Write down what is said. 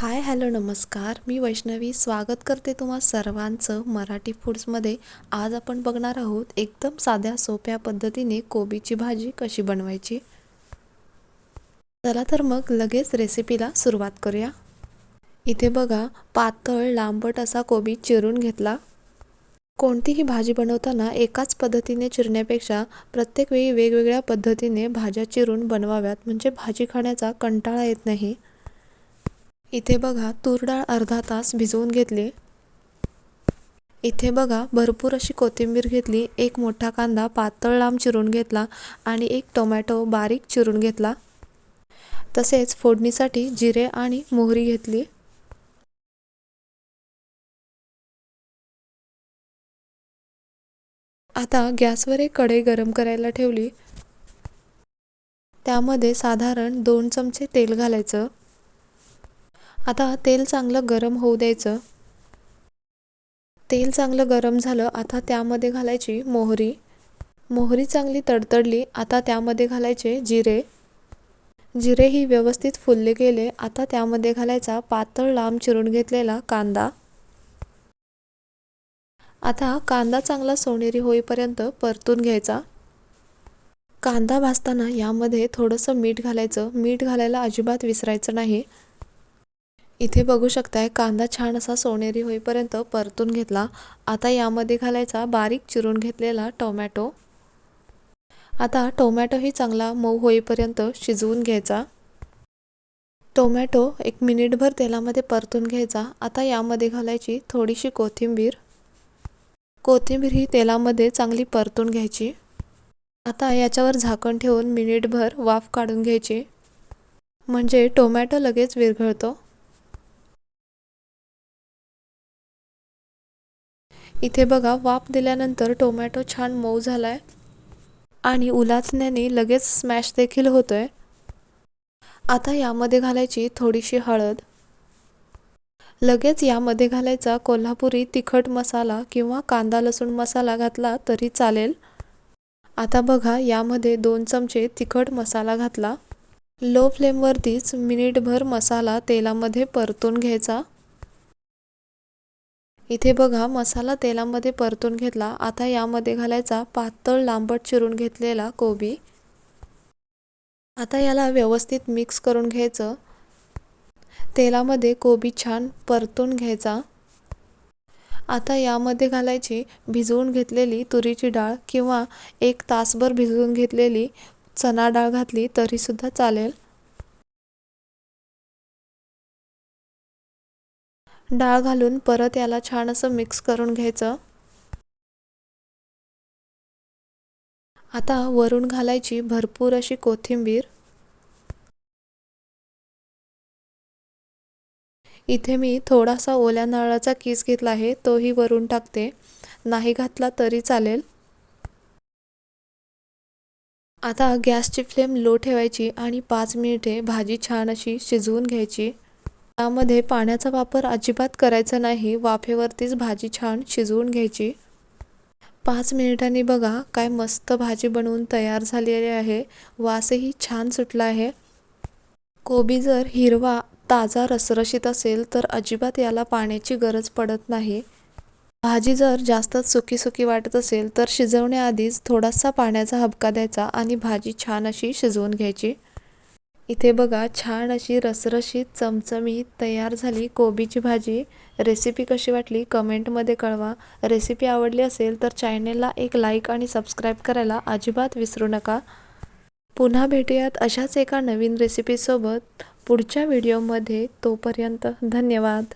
Hi hello नमस्कार, मी वैष्णवी स्वागत करते तुम्हा सर्वांचं मराठी फूड्समध्ये. आज आपण बघणार आहोत एकदम साध्या सोप्या पद्धतीने कोबीची भाजी कशी बनवायची. चला तर मग लगेच रेसिपीला सुरुवात करूया. इथे बघा, पातळ लांबट असा कोबी चिरून घेतला. कोणतीही भाजी बनवताना एकाच पद्धतीने चिरण्यापेक्षा प्रत्येक वेळी वेगवेगळ्या पद्धतीने भाज्या चिरून बनवाव्यात, म्हणजे भाजी खाण्याचा कंटाळा येत नाही. इथे बघा, तूर डाळ अर्धा तास भिजवून घेतली. इथे बघा, भरपूर अशी कोथिंबीर घेतली, एक मोठा कांदा पातळ लांब चिरून घेतला आणि एक टोमॅटो बारीक चिरून घेतला. तसेच फोडणीसाठी जिरे आणि मोहरी घेतली. आता गॅसवर एक कढई गरम करायला ठेवली. त्यामध्ये साधारण 2 चमचे तेल घालायचं. आता तेल चांगलं गरम होऊ द्यायचं. तेल चांगलं गरम झालं. आता त्यामध्ये घालायची मोहरी. मोहरी चांगली तडतडली. आता त्यामध्ये घालायचे जिरे. जिरे ही व्यवस्थित फुलले गेले. आता त्यामध्ये घालायचा पातळ लांब चिरून घेतलेला कांदा. आता कांदा चांगला सोनेरी होईपर्यंत परतून घ्यायचा. कांदा भाजताना यामध्ये थोडंसं मीठ घालायचं. मीठ घालायला अजिबात विसरायचं नाही. इथे बघू शकताय, कांदा छान असा सोनेरी होईपर्यंत परतून घेतला. आता यामध्ये घालायचा बारीक चिरून घेतलेला टोमॅटो. आता टोमॅटोही चांगला मऊ होईपर्यंत शिजवून घ्यायचा. टोमॅटो 1 मिनिटभर तेलामध्ये परतून घ्यायचा. आता यामध्ये घालायची थोडीशी कोथिंबीर. कोथिंबीर ही तेलामध्ये चांगली परतून घ्यायची. आता याच्यावर झाकण ठेवून मिनिटभर वाफ काढून घ्यायची, म्हणजे टोमॅटो लगेच विरघळतो. इथे बघा, वाफ दिल्यानंतर टोमॅटो छान मऊ झालाय आणि उलटण्याने लगेच स्मॅश देखील होतोय. आता यामध्ये घालायची थोडीशी हळद. लगेच यामध्ये घालायचा कोल्हापुरी तिखट मसाला किंवा कांदा लसूण मसाला घातला तरी चालेल. आता बघा, यामध्ये 2 चमचे तिखट मसाला घातला. लो फ्लेमवरतीच मिनिटभर मसाला तेलामध्ये परतून घ्यायचा. इथे बघा, मसाला तेलामध्ये परतून घेतला. आता यामध्ये घालायचा पातळ लांबट चिरून घेतलेला कोबी. आता याला व्यवस्थित मिक्स करून घ्यायचं. तेलामध्ये कोबी छान परतून घ्यायचा. आता यामध्ये घालायची भिजवून घेतलेली तुरीची डाळ किंवा 1 तासभर भिजवून घेतलेली चणा डाळ घातली तरी सुद्धा चालेल. डाळ घालून परत याला छान असं मिक्स करून घ्यायचं. आता वरून घालायची भरपूर अशी कोथिंबीर. इथे मी थोडासा ओल्या नारळाचा किस घेतला आहे, तोही वरून टाकते. नाही घातला तरी चालेल. आता गॅसची फ्लेम लो ठेवायची आणि 5 मिनिटे भाजी छान अशी शिजवून घ्यायची. त्यामध्ये पाण्याचा वापर अजिबात करायचा नाही. वाफेवरतीच भाजी छान शिजवून घ्यायची. 5 मिनिटांनी बघा, काय मस्त भाजी बनवून तयार झालेली आहे. वासही छान सुटला आहे. कोबी जर हिरवा ताजा रसरशीत असेल तर अजिबात याला पाण्याची गरज पडत नाही. भाजी जर जास्त सुकी सुकी वाटत असेल तर शिजवण्याआधीच थोडासा पाण्याचा हबका द्यायचा आणि भाजी छान अशी शिजवून घ्यायची. इथे बघा, छान अशी रसरशीत चमचमीत तयार झाली कोबीची भाजी. रेसिपी कशी वाटली कमेंटमध्ये कळवा. रेसिपी आवडली असेल तर चॅनेलला एक लाईक आणि सबस्क्राईब करायला अजिबात विसरू नका. पुन्हा भेटूयात अशाच एका नवीन रेसिपीसोबत पुढच्या व्हिडिओमध्ये. तोपर्यंत धन्यवाद.